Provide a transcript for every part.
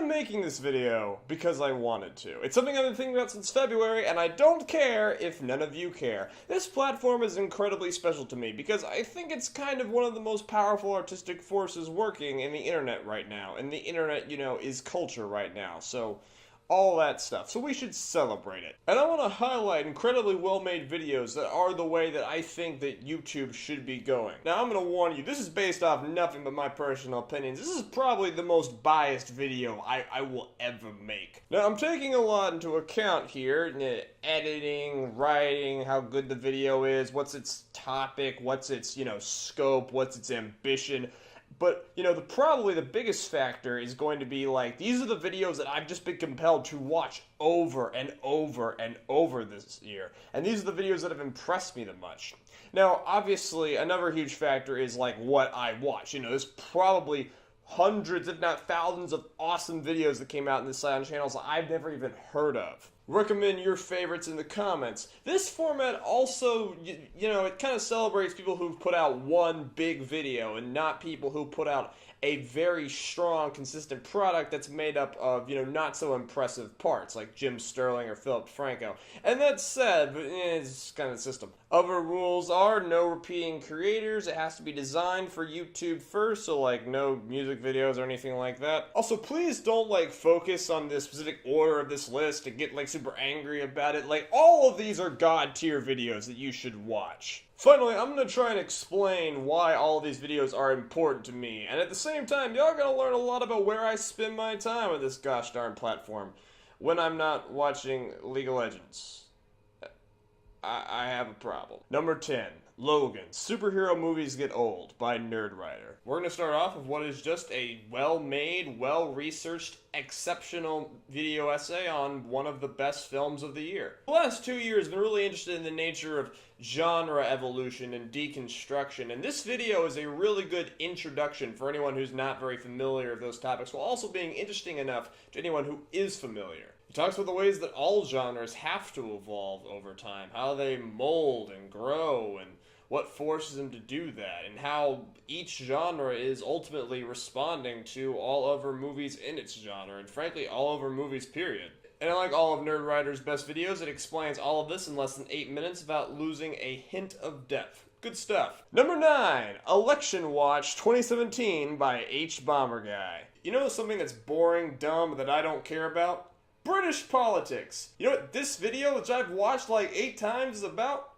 I'm making this video because I wanted to. It's something I've been thinking about since February, and I don't care if none of you care. This platform is incredibly special to me because I think it's kind of one of the most powerful artistic forces working in the internet right now. And the internet, you know, is culture right now, so all that stuff. So we should celebrate it. And I want to highlight incredibly well-made videos that are the way that I think that YouTube should be going. Now, I'm going to warn you, this is based off nothing but my personal opinions. This is probably the most biased video I will ever make. Now, I'm taking a lot into account here. Editing, writing, how good the video is, what's its topic, what's its, scope, what's its ambition. But, probably the biggest factor is going to be like, these are the videos that I've just been compelled to watch over and over and over this year. And these are the videos that have impressed me the most. Now, obviously, another huge factor is like what I watch. There's probably hundreds, if not thousands, of awesome videos that came out in this site on channels I've never even heard of. Recommend your favorites in the comments. This format also, it kind of celebrates people who've put out one big video and not people who put out a very strong, consistent product that's made up of, not so impressive parts, like Jim Sterling or Philip Franco. And that said, it's kind of the system. Other rules are no repeating creators. It has to be designed for YouTube first, so like no music videos or anything like that. Also, please don't focus on the specific order of this list and get super angry about it. All of these are god tier videos that you should watch. Finally, I'm going to try and explain why all of these videos are important to me, and at the same time, y'all are going to learn a lot about where I spend my time on this gosh darn platform when I'm not watching League of Legends. I have a problem. Number 10, Logans, Superhero Movies Get Old by Nerdwriter. We're going to start off with what is just a well-made, well-researched, exceptional video essay on one of the best films of the year. The last 2 years have been really interested in the nature of genre evolution and deconstruction, and this video is a really good introduction for anyone who's not very familiar with those topics, while also being interesting enough to anyone who is familiar. He talks about the ways that all genres have to evolve over time, how they mold and grow, and what forces them to do that, and how each genre is ultimately responding to all other movies in its genre, and frankly, all other movies, period. And like all of Nerdwriter's best videos, it explains all of this in less than 8 minutes without losing a hint of depth. Good stuff. Number 9, Election Watch 2017 by H. Bomber Guy. You know something that's boring, dumb, that I don't care about? British politics. You know what this video, which I've watched 8 times, is about?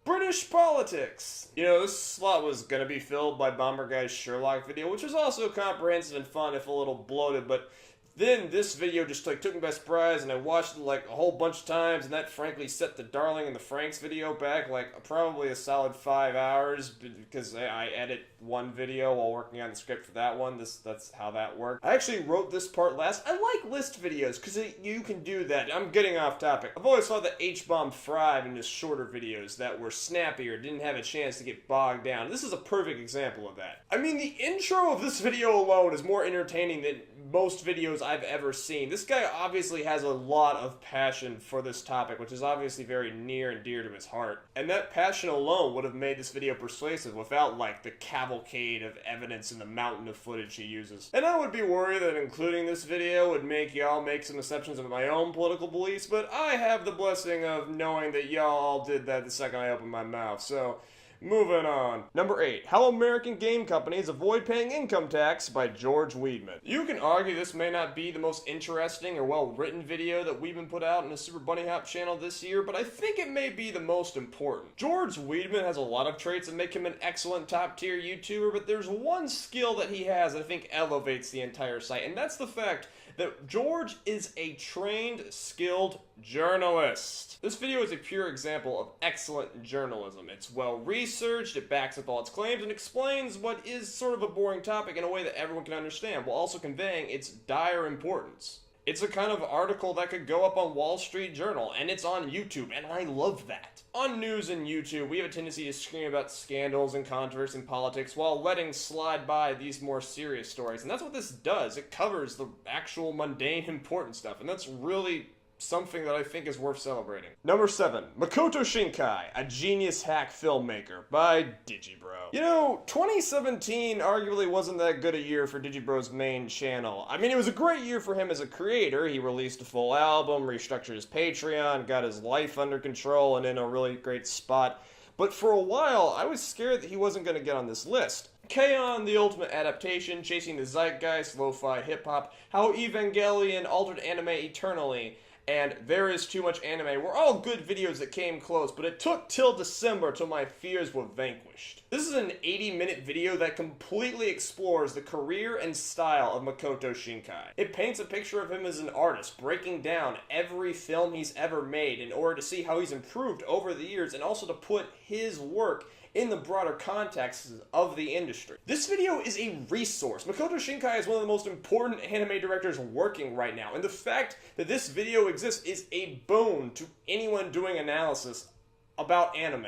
British politics. This slot was going to be filled by Bomber Guy's Sherlock video, which was also comprehensive and fun, if a little bloated, but then this video just took me by surprise, and I watched it a whole bunch of times, and that frankly set the Darling and the Franks video back probably a solid 5 hours, because I edit one video while working on the script for that one. That's how that worked. I actually wrote this part last. I like list videos, because you can do that. I'm getting off topic. I've always thought that H-Bomb thrived in his shorter videos that were snappier, didn't have a chance to get bogged down. This is a perfect example of that. I mean, the intro of this video alone is more entertaining than most videos I've ever seen. This guy obviously has a lot of passion for this topic, which is obviously very near and dear to his heart. And that passion alone would have made this video persuasive without the cavalcade of evidence and the mountain of footage he uses. And I would be worried that including this video would make y'all make some assumptions of my own political beliefs, but I have the blessing of knowing that y'all all did that the second I opened my mouth, so moving on. Number 8, How American Game Companies Avoid Paying Income Tax by George Weidman. You can argue this may not be the most interesting or well-written video that Weidman put out in the Super Bunny Hop channel this year, but I think it may be the most important. George Weidman has a lot of traits that make him an excellent top-tier YouTuber, but there's one skill that he has that I think elevates the entire site, and that's the fact that George is a trained, skilled journalist. This video is a pure example of excellent journalism. It's well researched, it backs up all its claims, and explains what is sort of a boring topic in a way that everyone can understand, while also conveying its dire importance. It's a kind of article that could go up on Wall Street Journal, and it's on YouTube, and I love that. On news and YouTube, we have a tendency to scream about scandals and controversy and politics while letting slide by these more serious stories, and that's what this does. It covers the actual mundane important stuff, and that's really something that I think is worth celebrating. Number 7, Makoto Shinkai, a genius hack filmmaker by Digibro. You know, 2017 arguably wasn't that good a year for Digibro's main channel. I mean, it was a great year for him as a creator. He released a full album, restructured his Patreon, got his life under control and in a really great spot. But for a while, I was scared that he wasn't going to get on this list. K-On! The Ultimate Adaptation, Chasing the Zeitgeist, Lo-Fi Hip-Hop, How Evangelion Altered Anime Eternally, and There Is Too Much Anime were all good videos that came close, but it took till December till my fears were vanquished. This is an 80-minute video that completely explores the career and style of Makoto Shinkai. It paints a picture of him as an artist, breaking down every film he's ever made in order to see how he's improved over the years and also to put his work in the broader context of the industry. This video is a resource. Makoto Shinkai is one of the most important anime directors working right now, and the fact that this video exists is a boon to anyone doing analysis about anime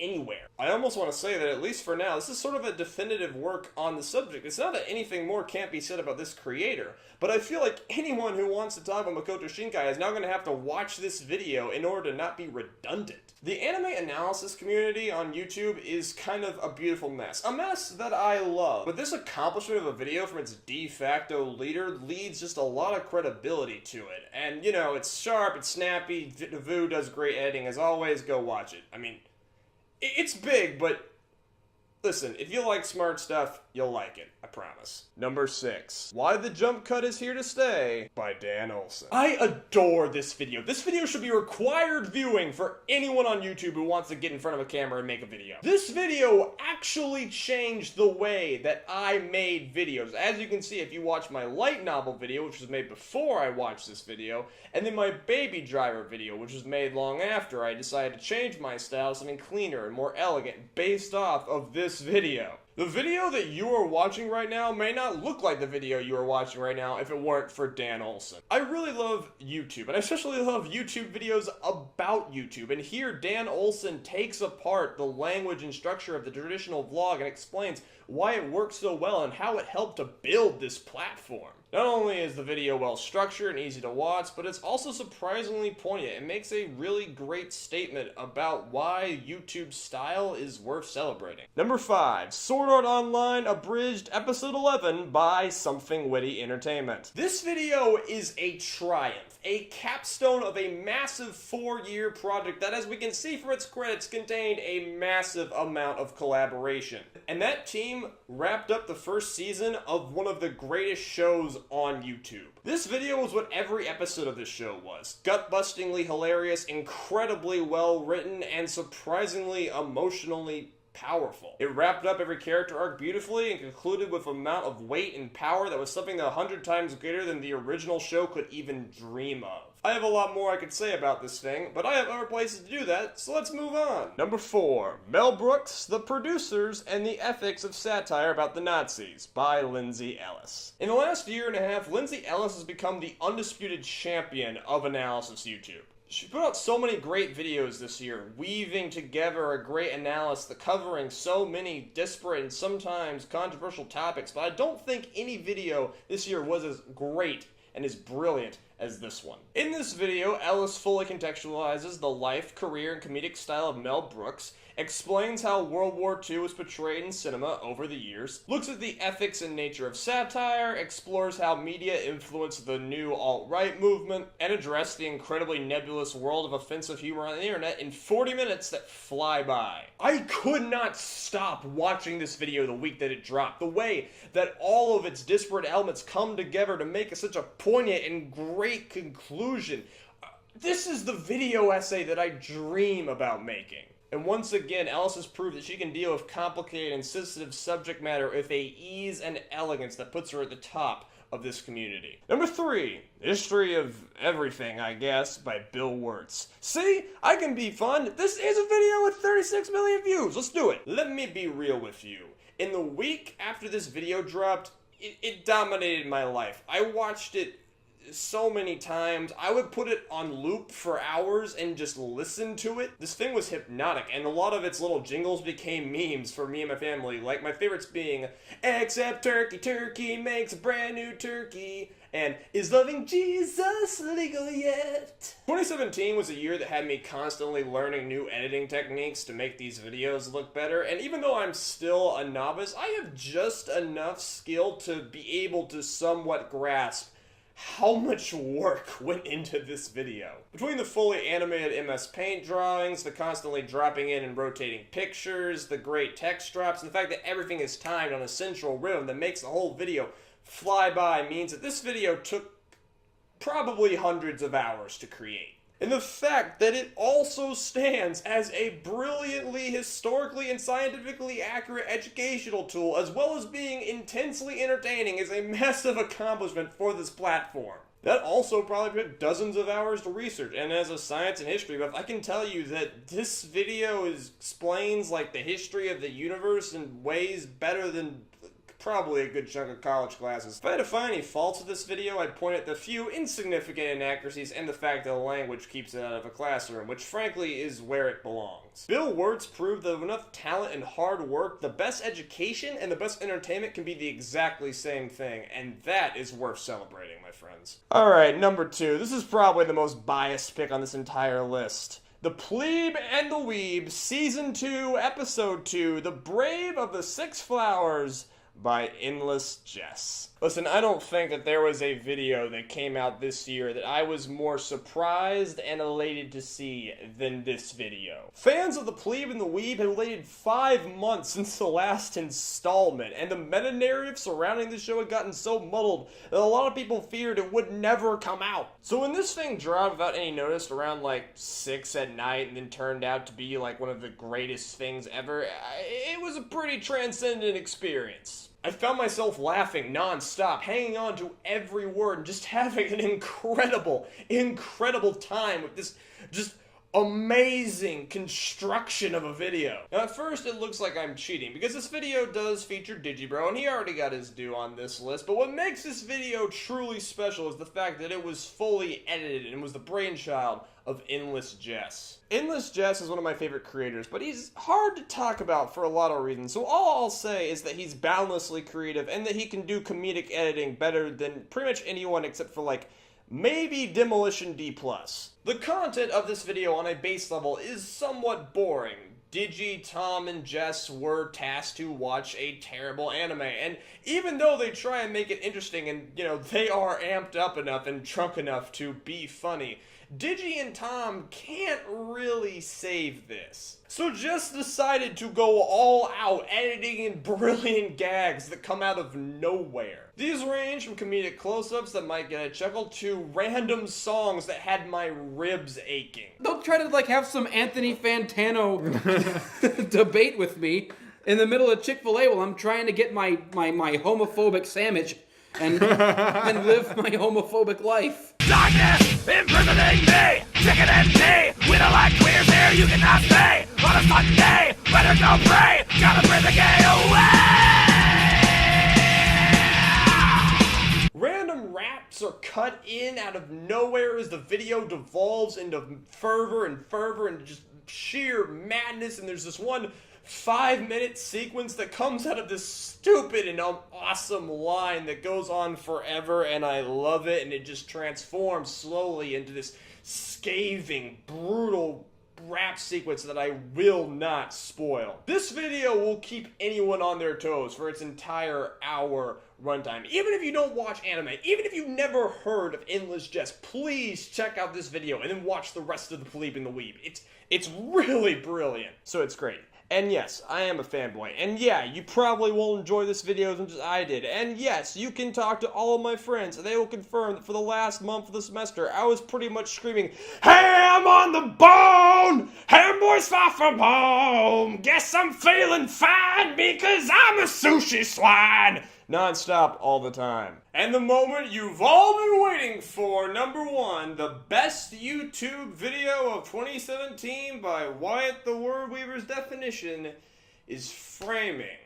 anywhere. I almost want to say that, at least for now, this is sort of a definitive work on the subject. It's not that anything more can't be said about this creator, but I feel like anyone who wants to talk about Makoto Shinkai is now going to have to watch this video in order to not be redundant. The anime analysis community on YouTube is kind of a beautiful mess. A mess that I love. But this accomplishment of a video from its de facto leader leads just a lot of credibility to it. And, you know, it's sharp, it's snappy, Vu does great editing. As always, go watch it. I mean, it's big, but listen, if you like smart stuff, you'll like it. I promise. Number 6. Why the Jump Cut is Here to Stay by Dan Olsen. I adore this video. This video should be required viewing for anyone on YouTube who wants to get in front of a camera and make a video. This video actually changed the way that I made videos. As you can see, if you watch my light novel video, which was made before I watched this video, and then my Baby Driver video, which was made long after I decided to change my style to something cleaner and more elegant based off of this video. The video that you are watching right now may not look like the video you are watching right now if it weren't for Dan Olsen. I really love YouTube, and I especially love YouTube videos about YouTube, and here Dan Olsen takes apart the language and structure of the traditional vlog and explains why it works so well and how it helped to build this platform. Not only is the video well structured and easy to watch, but it's also surprisingly poignant. It makes a really great statement about why YouTube's style is worth celebrating. Number 5, Sword Art Online Abridged Episode 11 by Something Witty Entertainment. This video is a triumph, a capstone of a massive 4-year project that, as we can see from its credits, contained a massive amount of collaboration. And that team wrapped up the first season of one of the greatest shows on YouTube. This video was what every episode of this show was. Gut-bustingly hilarious, incredibly well written, and surprisingly emotionally powerful. It wrapped up every character arc beautifully and concluded with an amount of weight and power that was something 100 times greater than the original show could even dream of. I have a lot more I could say about this thing, but I have other places to do that, so let's move on. Number 4, Mel Brooks, The Producers, and the Ethics of Satire About the Nazis by Lindsay Ellis. In the last year and a half, Lindsay Ellis has become the undisputed champion of analysis YouTube. She put out so many great videos this year, weaving together a great analysis covering so many disparate and sometimes controversial topics, but I don't think any video this year was as great and as brilliant as this one. In this video, Ellis fully contextualizes the life, career, and comedic style of Mel Brooks, explains how World War II was portrayed in cinema over the years, looks at the ethics and nature of satire, explores how media influenced the new alt-right movement, and addressed the incredibly nebulous world of offensive humor on the internet in 40 minutes that fly by. I could not stop watching this video the week that it dropped. The way that all of its disparate elements come together to make such a poignant and great conclusion. This is the video essay that I dream about making. And once again, Ellis has proved that she can deal with complicated and sensitive subject matter with a ease and elegance that puts her at the top of this community. Number 3, History of Everything, I guess, by Bill Wirtz. See? I can be fun. This is a video with 36 million views. Let's do it. Let me be real with you. In the week after this video dropped, it dominated my life. I watched it so many times. I would put it on loop for hours and just listen to it. This thing was hypnotic, and a lot of its little jingles became memes for me and my family, like my favorites being, "Except turkey, turkey makes a brand new turkey. and is loving Jesus legal yet? 2017 was a year that had me constantly learning new editing techniques to make these videos look better, and even though I'm still a novice, I have just enough skill to be able to somewhat grasp how much work went into this video. Between the fully animated MS Paint drawings, the constantly dropping in and rotating pictures, the great text drops, and the fact that everything is timed on a central rhythm that makes the whole video fly by means that this video took probably hundreds of hours to create. And the fact that it also stands as a brilliantly, historically, and scientifically accurate educational tool, as well as being intensely entertaining, is a massive accomplishment for this platform. That also probably took dozens of hours to research, and as a science and history buff, I can tell you that this video explains, like, the history of the universe in ways better than probably a good chunk of college classes. If I had to find any faults with this video, I'd point at the few insignificant inaccuracies and the fact that the language keeps it out of a classroom, which frankly is where it belongs. Bill Wirtz proved that with enough talent and hard work, the best education and the best entertainment can be the exactly same thing, and that is worth celebrating, my friends. Alright, number 2. This is probably the most biased pick on this entire list. The Plebe and the Weeb, Season 2, Episode 2, The Brave of the Six Flowers, by Endless Jess. Listen, I don't think that there was a video that came out this year that I was more surprised and elated to see than this video. Fans of The Plebe and the Weeb have waited 5 months since the last installment, and the meta-narrative surrounding the show had gotten so muddled that a lot of people feared it would never come out. So when this thing dropped without any notice around like 6 at night and then turned out to be like one of the greatest things ever, it was a pretty transcendent experience. I found myself laughing non-stop, hanging on to every word, and just having an incredible time with this just amazing construction of a video. Now at first it looks like I'm cheating, because this video does feature Digibro, and he already got his due on this list, but what makes this video truly special is the fact that it was fully edited and was the brainchild of Endless Jess. Endless Jess is one of my favorite creators, but he's hard to talk about for a lot of reasons, so all I'll say is that he's boundlessly creative and that he can do comedic editing better than pretty much anyone except for like maybe Demolition D+. The content of this video on a base level is somewhat boring. Digi, Tom, and Jess were tasked to watch a terrible anime, and even though they try and make it interesting and, you know, they are amped up enough and drunk enough to be funny, Digi and Tom can't really save this. So Jess decided to go all out, editing in brilliant gags that come out of nowhere. These range from comedic close-ups that might get a chuckle to random songs that had my ribs aching. Don't try to like have some Anthony Fantano debate with me in the middle of Chick-fil-A while I'm trying to get my homophobic sandwich and live my homophobic life. Darkness imprisoning me, chicken and tea. We don't like queers here, you cannot stay. On a Sunday, better go pray. Gotta bring the gay away. Random raps are cut in out of nowhere as the video devolves into fervor and just sheer madness, and there's this one 5-minute sequence that comes out of this stupid and awesome line that goes on forever, and I love it, and it just transforms slowly into this scathing, brutal rap sequence that I will not spoil. This video will keep anyone on their toes for its entire hour runtime. Even if you don't watch anime, even if you've never heard of Endless Jess, please check out this video and then watch the rest of The Plebe and the Weeb. It's really brilliant. So it's great. And yes, I am a fanboy. And yeah, you probably won't enjoy this video as much as I did. And yes, you can talk to all of my friends, and they will confirm that for the last month of the semester, I was pretty much screaming, "Ham on the bone! Ham boys far from home! Guess I'm feeling fine because I'm a sushi swine!" Non-stop all the time. And the moment you've all been waiting for, number 1, the best YouTube video of 2017 by Wyatt the Word Weaver's definition, is Framing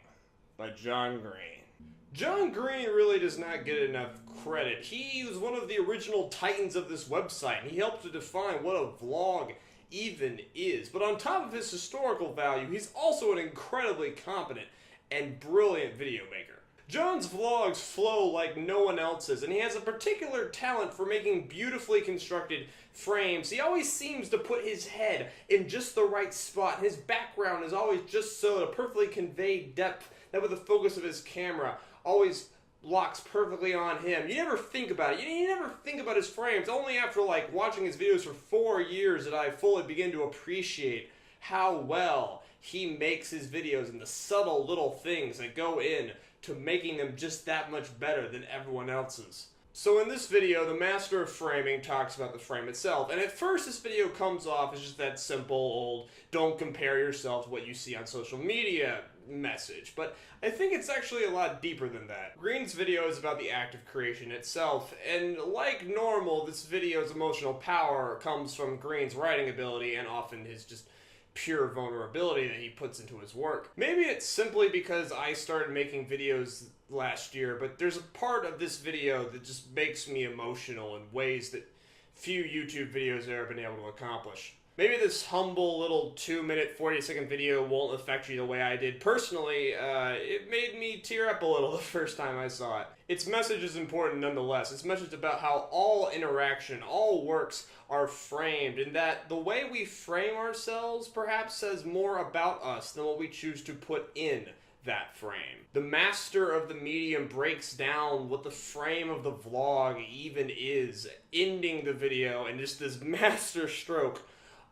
by John Green. John Green really does not get enough credit. He was one of the original titans of this website, and he helped to define what a vlog even is. But on top of his historical value, he's also an incredibly competent and brilliant video maker. John's vlogs flow like no one else's, and he has a particular talent for making beautifully constructed frames. He always seems to put his head in just the right spot. His background is always just so to perfectly convey depth that with the focus of his camera always locks perfectly on him. You never think about it. You never think about his frames. Only after like watching his videos for 4 years did I fully begin to appreciate how well he makes his videos and the subtle little things that go in to making them just that much better than everyone else's. So in this video, the master of framing talks about the frame itself, and at first this video comes off as just that simple old don't compare yourself to what you see on social media message, but I think it's actually a lot deeper than that. Green's video is about the act of creation itself, and like normal, this video's emotional power comes from Green's writing ability and often his just pure vulnerability that he puts into his work. Maybe it's simply because I started making videos last year, but there's a part of this video that just makes me emotional in ways that few YouTube videos have ever been able to accomplish. Maybe this humble little 2-minute, 40-second video won't affect you the way I did. Personally, it made me tear up a little the first time I saw it. Its message is important nonetheless. Its message about how all interaction, all works are framed, and that the way we frame ourselves perhaps says more about us than what we choose to put in that frame. The master of the medium breaks down what the frame of the vlog even is, ending the video in just this master stroke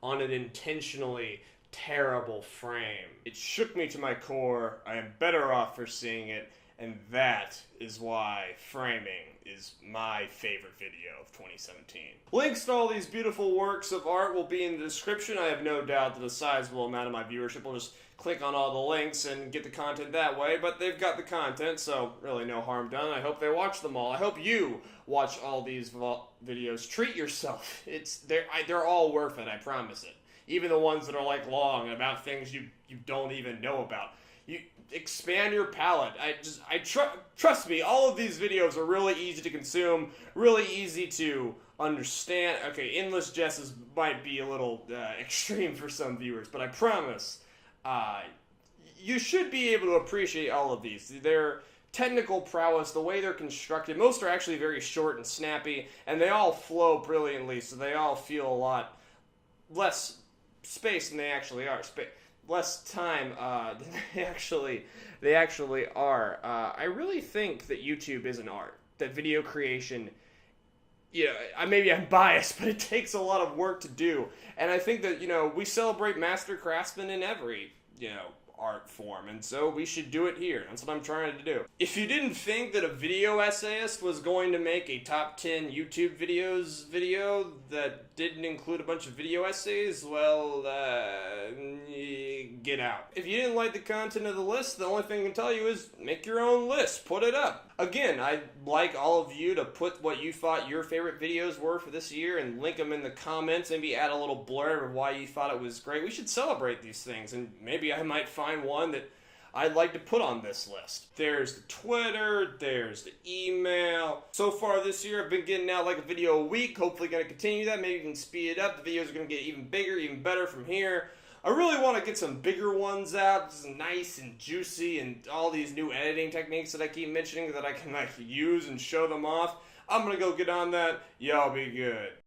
on an intentionally terrible frame. It shook me to my core. I am better off for seeing it, and that is why framing is my favorite video of 2017. Links to all these beautiful works of art will be in the description. I have no doubt that a sizable amount of my viewership will just click on all the links and get the content that way, but they've got the content, so really no harm done. I hope they watch them all. I hope you watch all these videos. Treat yourself. They're all worth it, I promise it. Even the ones that are like long and about things you don't even know about. You expand your palette. Trust me, all of these videos are really easy to consume, really easy to understand. Okay, endless Jesses might be a little extreme for some viewers, but I promise you should be able to appreciate all of these. Their technical prowess, the way they're constructed, most are actually very short and snappy, and they all flow brilliantly, so they all feel a lot less space than they actually are. Less time than they actually are. I really think that YouTube is an art. That video creation, maybe I'm biased, but it takes a lot of work to do. And I think that, we celebrate master craftsmen in every, art form, and so we should do it here. That's what I'm trying to do. If you didn't think that a video essayist was going to make a top 10 YouTube videos video that didn't include a bunch of video essays, well, get out. If you didn't like the content of the list, the only thing I can tell you is make your own list. Put it up. Again, I'd like all of you to put what you thought your favorite videos were for this year and link them in the comments. Maybe add a little blurb of why you thought it was great. We should celebrate these things, and maybe I might find one that I'd like to put on this list. There's the Twitter, there's the email. So far this year, I've been getting out like a video a week. Hopefully going to continue that. Maybe we can speed it up. The videos are going to get even bigger, even better from here. I really want to get some bigger ones out, just nice and juicy, and all these new editing techniques that I keep mentioning that I can use and show them off. I'm going to go get on that. Y'all be good.